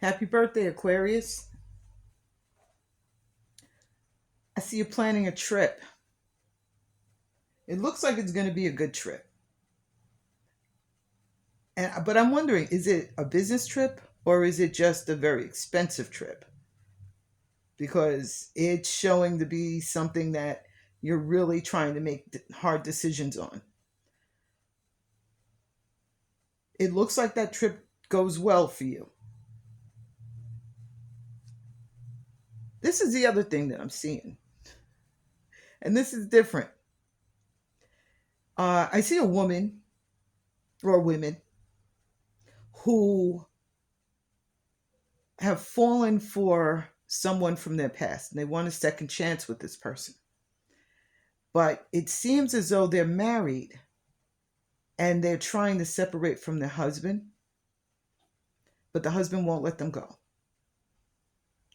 Happy birthday, Aquarius. I see you planning a trip. It looks like it's going to be a good trip. But I'm wondering, is it a business trip or is it just a very expensive trip? Because it's showing to be something that you're really trying to make hard decisions on. It looks like that trip goes well for you. This is the other thing that I'm seeing, and this is different. I see a woman or women who have fallen for someone from their past and they want a second chance with this person. But it seems as though they're married and they're trying to separate from their husband, but the husband won't let them go.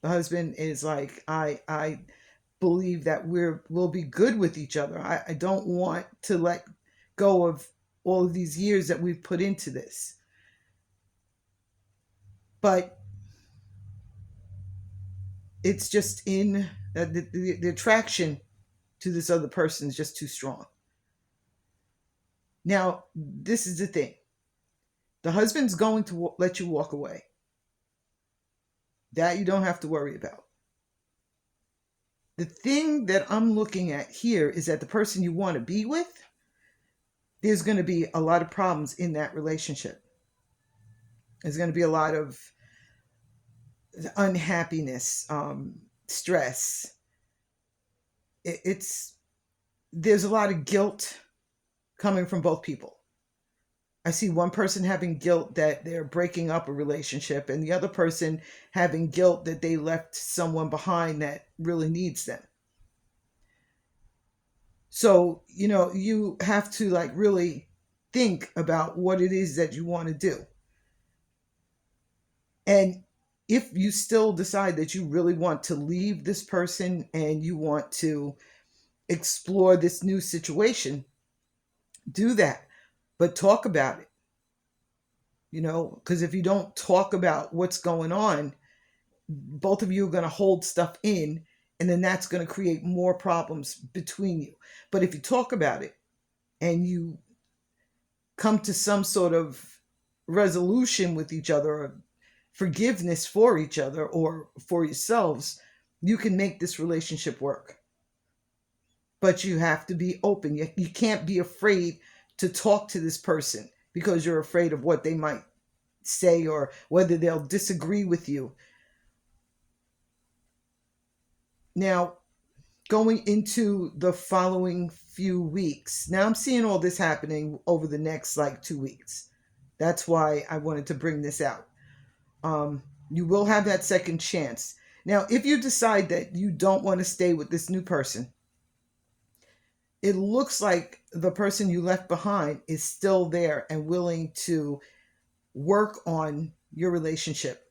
The husband is like, I believe that we'll be good with each other. I don't want to let go of all of these years that we've put into this. But it's just in the attraction to this other person is just too strong. Now, this is the thing. The husband's going to let you walk away. That you don't have to worry about. The thing that I'm looking at here is that the person you want to be with, there's going to be a lot of problems in that relationship. There's going to be a lot of unhappiness, stress. There's a lot of guilt coming from both people. I see one person having guilt that they're breaking up a relationship and the other person having guilt that they left someone behind that really needs them. So, you have to really think about what it is that you want to do. And if you still decide that you really want to leave this person and you want to explore this new situation, do that, but talk about it. Because if you don't talk about what's going on, both of you are going to hold stuff in, and then that's going to create more problems between you. But if you talk about it and you come to some sort of resolution with each other, or forgiveness for each other or for yourselves, you can make this relationship work. But you have to be open. You can't be afraid to talk to this person because you're afraid of what they might say or whether they'll disagree with you. Now, going into the following few weeks, now I'm seeing all this happening over the next 2 weeks. That's why I wanted to bring this out. You will have that second chance. Now, if you decide that you don't want to stay with this new person, it looks like the person you left behind is still there and willing to work on your relationship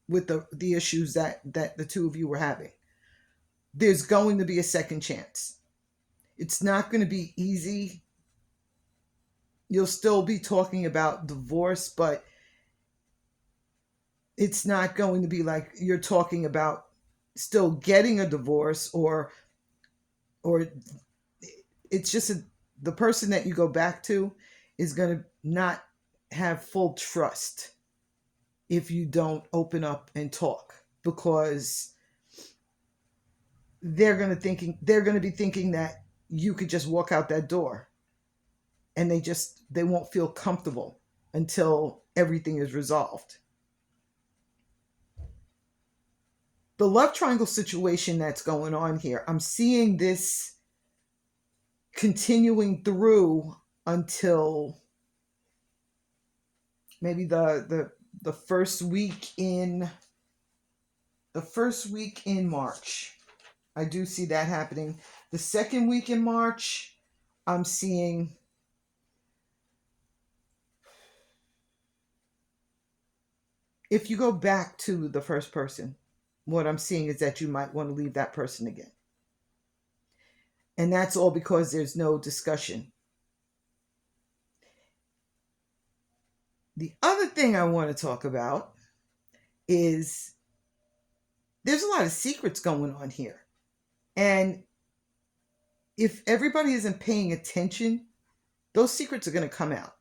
with the issues that the two of you were having. There's going to be a second chance. It's not going to be easy. You'll still be talking about divorce, but it's not going to be like you're talking about still getting a divorce or it's just the person that you go back to is going to not have full trust if you don't open up and talk, because they're going to be thinking that you could just walk out that door, and they won't feel comfortable until everything is resolved. The love triangle situation that's going on here, I'm seeing this continuing through until maybe the first week in March. I do see that happening. The second week in March, I'm seeing if you go back to the first person, what I'm seeing is that you might want to leave that person again. And that's all because there's no discussion. The other thing I want to talk about is there's a lot of secrets going on here. And if everybody isn't paying attention, those secrets are going to come out.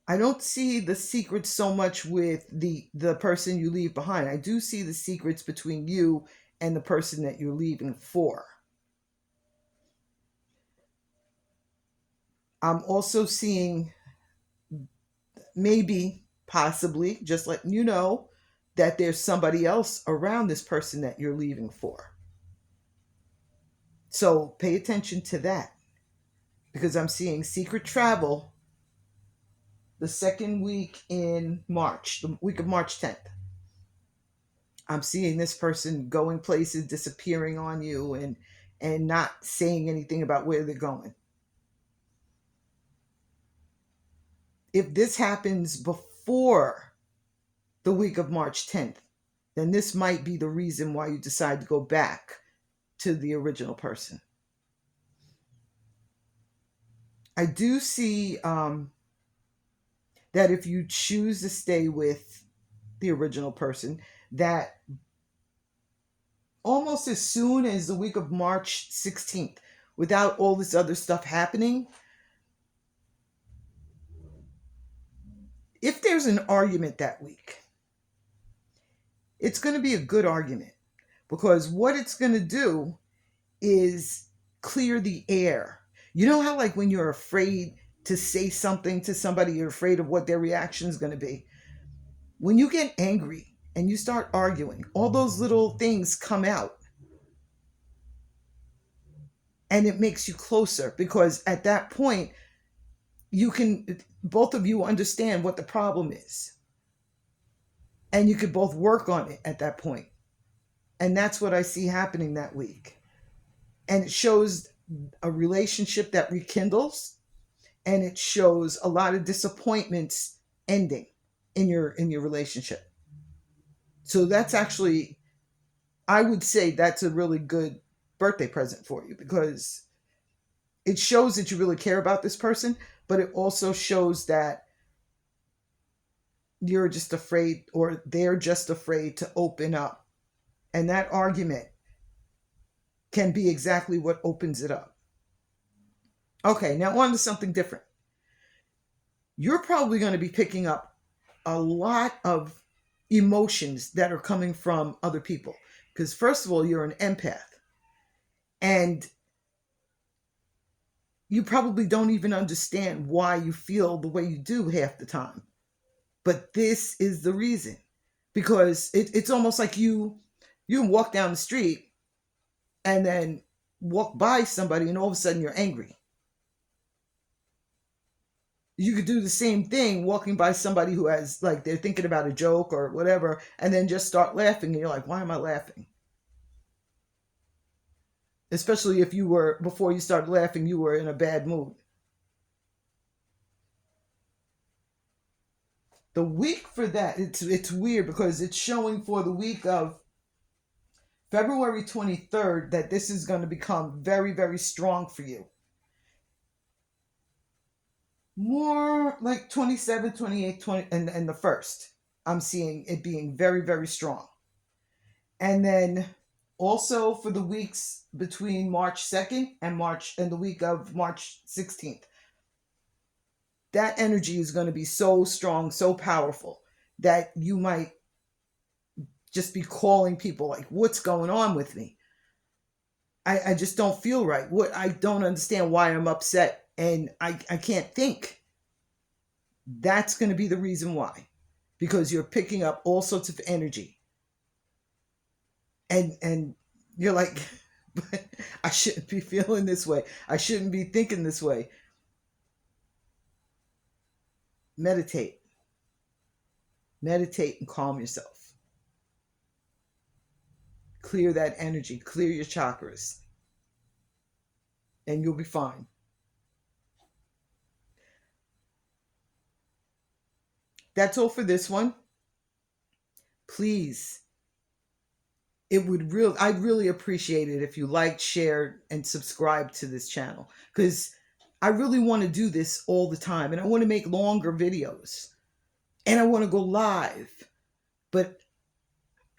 I don't see the secrets so much with the person you leave behind. I do see the secrets between you and the person that you're leaving for. I'm also seeing, maybe, possibly, just letting you know that there's somebody else around this person that you're leaving for. So pay attention to that, because I'm seeing secret travel the second week in March, the week of March 10th. I'm seeing this person going places, disappearing on you, and not saying anything about where they're going. If this happens before the week of March 10th, then this might be the reason why you decide to go back to the original person. I do see that if you choose to stay with the original person, that almost as soon as the week of March 16th, without all this other stuff happening, if there's an argument that week, it's going to be a good argument, because what it's going to do is clear the air. You know how, like, when you're afraid to say something to somebody, you're afraid of what their reaction is going to be. When you get angry and you start arguing, all those little things come out. And it makes you closer, because at that point, both of you understand what the problem is. And you could both work on it at that point. And that's what I see happening that week. And it shows a relationship that rekindles, and it shows a lot of disappointments ending in your relationship. So that's actually, I would say that's a really good birthday present for you, because it shows that you really care about this person, but it also shows that you're just afraid, or they're just afraid to open up. And that argument can be exactly what opens it up. Okay, now on to something different. You're probably going to be picking up a lot of emotions that are coming from other people. Because first of all, you're an empath. And you probably don't even understand why you feel the way you do half the time. But this is the reason. Because it's almost like you walk down the street and then walk by somebody and all of a sudden you're angry. You could do the same thing walking by somebody who has, like, they're thinking about a joke or whatever, and then just start laughing, and you're like, why am I laughing? Especially if before you started laughing, you were in a bad mood. The week for that, it's weird, because it's showing for the week of February 23rd that this is going to become very, very strong for you. More like 27, 28, 20, and the 1st. I'm seeing it being very, very strong. And then also for the weeks between March 2nd and the week of March 16th. That energy is going to be so strong, so powerful, that you might just be calling people like, what's going on with me? I just don't feel right. I don't understand why I'm upset, and I can't think. That's going to be the reason why, because you're picking up all sorts of energy. And you're like, I shouldn't be feeling this way. I shouldn't be thinking this way. Meditate. Meditate and calm yourself. Clear that energy. Clear your chakras. And you'll be fine. That's all for this one. Please, I'd really appreciate it if you liked, shared, and subscribed to this channel, because I really want to do this all the time, and I want to make longer videos. and I want to go live, but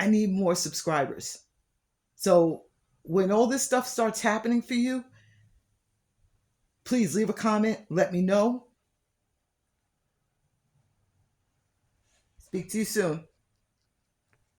I need more subscribers. So when all this stuff starts happening for you, please leave a comment. Let me know. Speak to you soon.